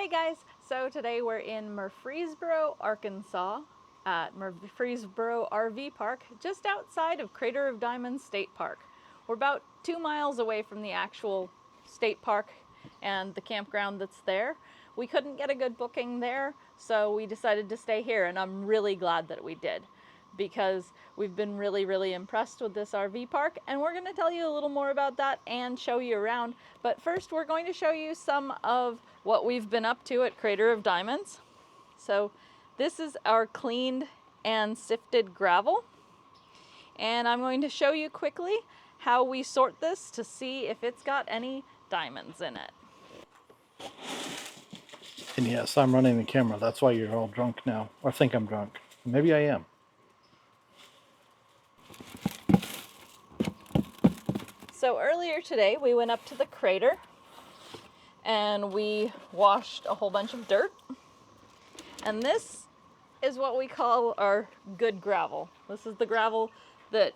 Hey guys, so today we're in Murfreesboro, Arkansas at Murfreesboro RV Park, just outside of Crater of Diamonds State Park. We're about 2 miles away from the actual state park and the campground that's there. We couldn't get a good booking there, so we decided to stay here, and I'm really glad that we did, because we've been really impressed with this RV park, and we're going to tell you a little more about that and show you around. But first, we're going to show you some of what we've been up to at Crater of Diamonds. So this is our cleaned and sifted gravel, and I'm going to show you quickly how we sort this to see if it's got any diamonds in it. And yes, I'm running the camera. That's why you're all drunk now, or think I'm drunk. Maybe I am. So earlier today, we went up to the crater and we washed a whole bunch of dirt. And this is what we call our good gravel. This is the gravel that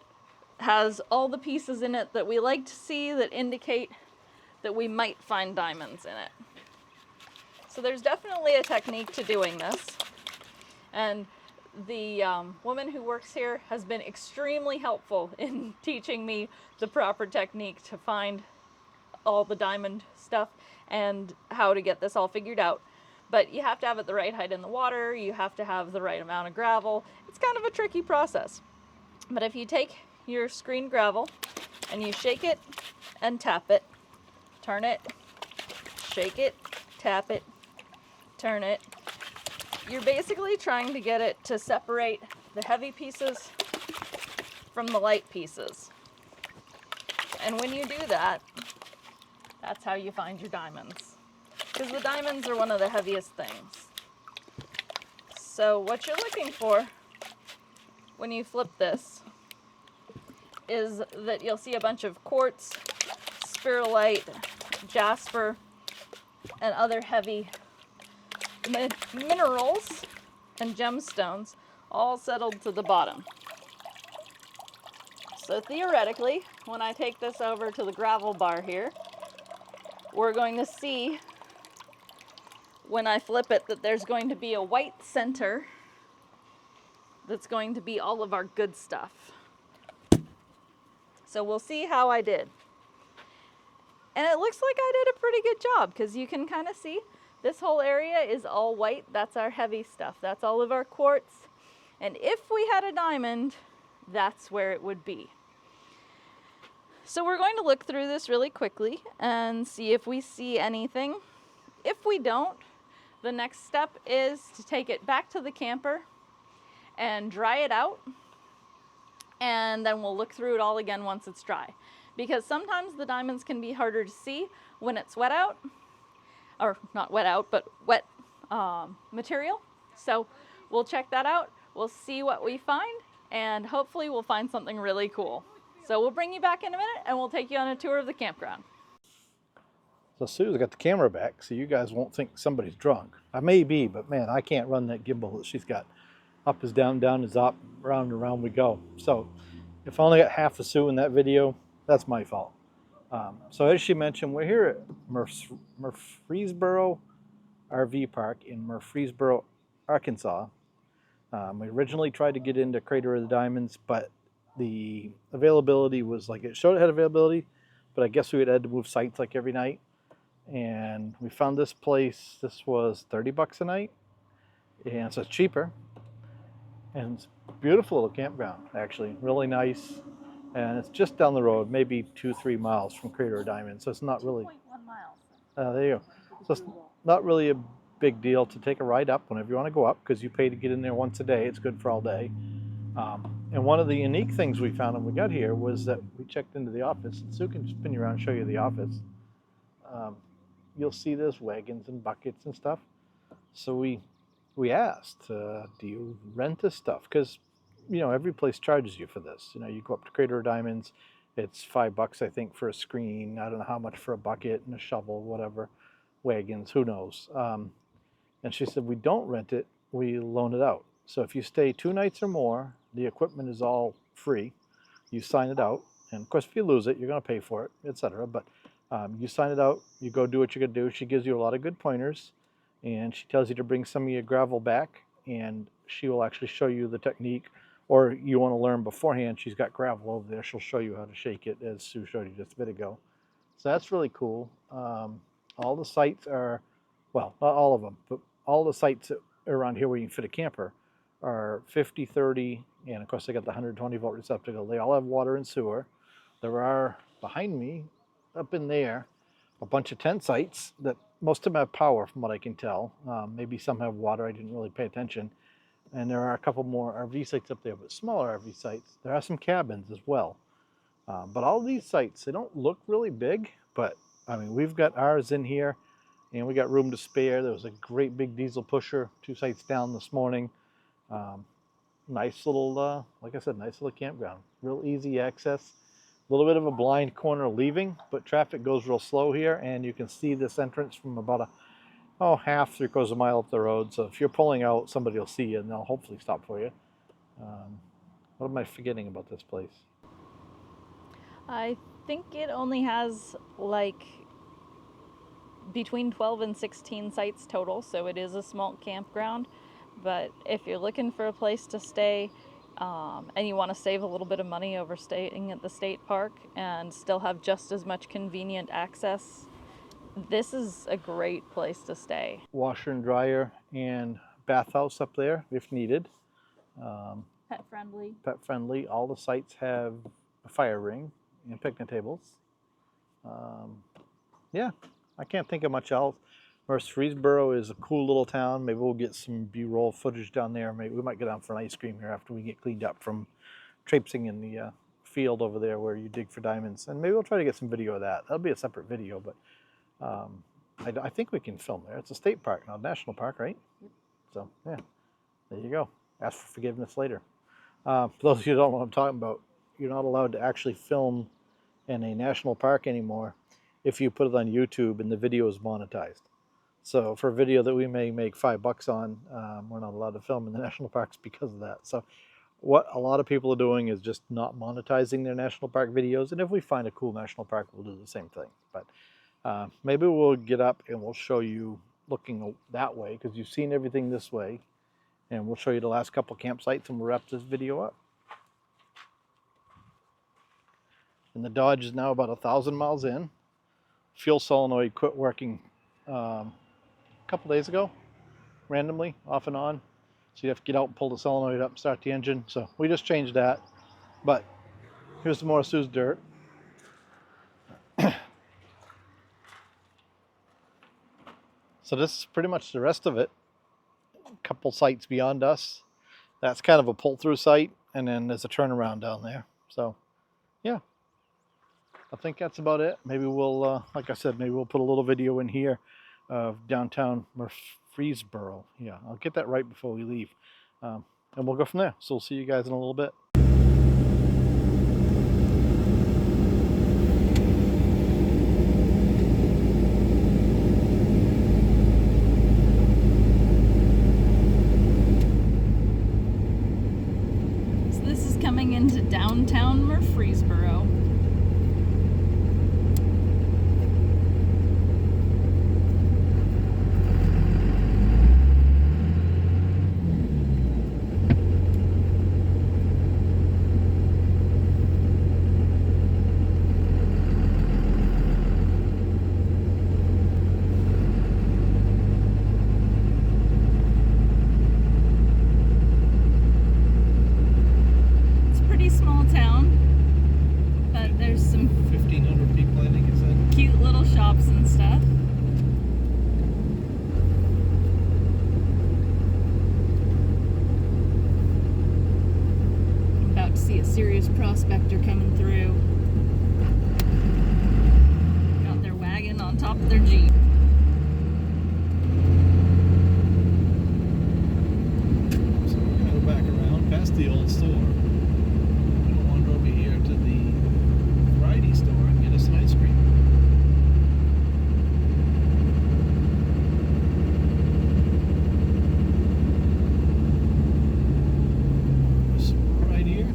has all the pieces in it that we like to see that indicate that we might find diamonds in it. So there's definitely a technique to doing this. And the woman who works here has been extremely helpful in teaching me the proper technique to find all the diamond stuff and how to get this all figured out. But you have to have it the right height in the water, you have to have the right amount of gravel. It's kind of a tricky process. But if you take your screened gravel and you shake it and tap it, turn it, shake it, tap it, turn it, you're basically trying to get it to separate the heavy pieces from the light pieces. And when you do that, that's how you find your diamonds. Because the diamonds are one of the heaviest things. So what you're looking for when you flip this is that you'll see a bunch of quartz, spiralite, jasper, and other heavy minerals and gemstones all settled to the bottom. So theoretically, when I take this over to the gravel bar here, we're going to see when I flip it that there's going to be a white center that's going to be all of our good stuff. So we'll see how I did. And it looks like I did a pretty good job, because you can kind of see this whole area is all white. That's our heavy stuff. That's all of our quartz. And if we had a diamond, that's where it would be. So we're going to look through this really quickly and see if we see anything. If we don't, the next step is to take it back to the camper and dry it out. And then we'll look through it all again once it's dry. Because sometimes the diamonds can be harder to see when it's wet out. Or not wet out, but wet material. So we'll check that out. We'll see what we find, and hopefully we'll find something really cool. So we'll bring you back in a minute, and we'll take you on a tour of the campground. So Sue's got the camera back, so you guys won't think somebody's drunk. I may be, but man, I can't run that gimbal that she's got. Up is down, down is up, round and round we go. So if I only got half of Sue in that video, that's my fault. So as she mentioned, we're here at Murfreesboro RV Park in Murfreesboro, Arkansas. We originally tried to get into Crater of the Diamonds, but the availability was like, it showed it had availability, but I guess we had to move sites like every night. And we found this place. This was $30 a night, and so it's cheaper. And it's a beautiful little campground, actually, really nice. And it's just down the road, maybe 2-3 miles from Crater of Diamonds. So it's not really 2.1 miles. there you go. So it's not really a big deal to take a ride up whenever you want to go up, because you pay to get in there once a day. It's good for all day. And one of the unique things we found when we got here was that we checked into the office. And Sue can spin you around and show you the office. You'll see there's wagons and buckets and stuff. So we asked, do you rent this stuff? Because you know, every place charges you for this. You know, you go up to Crater of Diamonds, it's $5, I think, for a screen. I don't know how much for a bucket and a shovel, whatever. Wagons, who knows? And she said, we don't rent it, we loan it out. So if you stay 2 nights or more, the equipment is all free. You sign it out, and of course, if you lose it, you're going to pay for it, etc. But you sign it out, you go do what you're going to do. She gives you a lot of good pointers, and she tells you to bring some of your gravel back, and she will actually show you the technique. Or you want to learn beforehand, she's got gravel over there. She'll show you how to shake it, as Sue showed you just a bit ago. So that's really cool. All the sites are, well, not all of them, but all the sites around here where you can fit a camper are 50, 30, and of course they got the 120 volt receptacle. They all have water and sewer. There are, behind me, up in there, a bunch of tent sites that most of them have power from what I can tell. Maybe some have water, I didn't really pay attention. And there are a couple more RV sites up there, but smaller RV sites. There are some cabins as well. But all these sites, they don't look really big, but I mean, we've got ours in here and we got room to spare. There was a great big diesel pusher 2 sites down this morning. Nice little, like I said, nice little campground. Real easy access. A little bit of a blind corner leaving, but traffic goes real slow here, and you can see this entrance from about a half, 3/4 mile up the road. So if you're pulling out, somebody will see you and they'll hopefully stop for you. What am I forgetting about this place? I think it only has like between 12 and 16 sites total, so it is a small campground. But if you're looking for a place to stay and you want to save a little bit of money over staying at the state park and still have just as much convenient access, this is a great place to stay. Washer and dryer and bathhouse up there if needed. Pet friendly. Pet friendly. All the sites have a fire ring and picnic tables. Yeah, I can't think of much else. Murfreesboro is a cool little town. Maybe we'll get some B-roll footage down there. Maybe we might go down for an ice cream here after we get cleaned up from traipsing in the field over there where you dig for diamonds. And maybe we'll try to get some video of that. That'll be a separate video, but I think we can film there. It's a state park, not a national park, right? Yep. So, yeah, there you go. Ask for forgiveness later. For those of you who don't know what I'm talking about, you're not allowed to actually film in a national park anymore if you put it on YouTube and the video is monetized. So for a video that we may make $5 on, we're not allowed to film in the national parks because of that. So what a lot of people are doing is just not monetizing their national park videos. And if we find a cool national park, we'll do the same thing. But maybe we'll get up and we'll show you looking that way, because you've seen everything this way. And we'll show you the last couple campsites and we'll wrap this video up. And the Dodge is now about 1,000 miles in. Fuel solenoid quit working a couple days ago, randomly, off and on. So you have to get out and pull the solenoid up and start the engine. So we just changed that. But here's some more Sue's dirt. So this is pretty much the rest of it. A couple sites beyond us. That's kind of a pull-through site, and then there's a turnaround down there. So, yeah. I think that's about it. Maybe we'll, like I said, maybe we'll put a little video in here of downtown Murfreesboro. Yeah, I'll get that right before we leave. And we'll go from there. So we'll see you guys in a little bit. So this is coming into downtown Murfreesboro. Small town, but there's some 1,500 people, I think it said. Cute little shops and stuff. I'm about to see a serious prospector coming through. Got their wagon on top of their Jeep. So we're going to go back around past the old store. Over here to the variety store and get us some ice cream. Right here.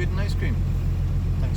getting ice cream. Thanks for watching.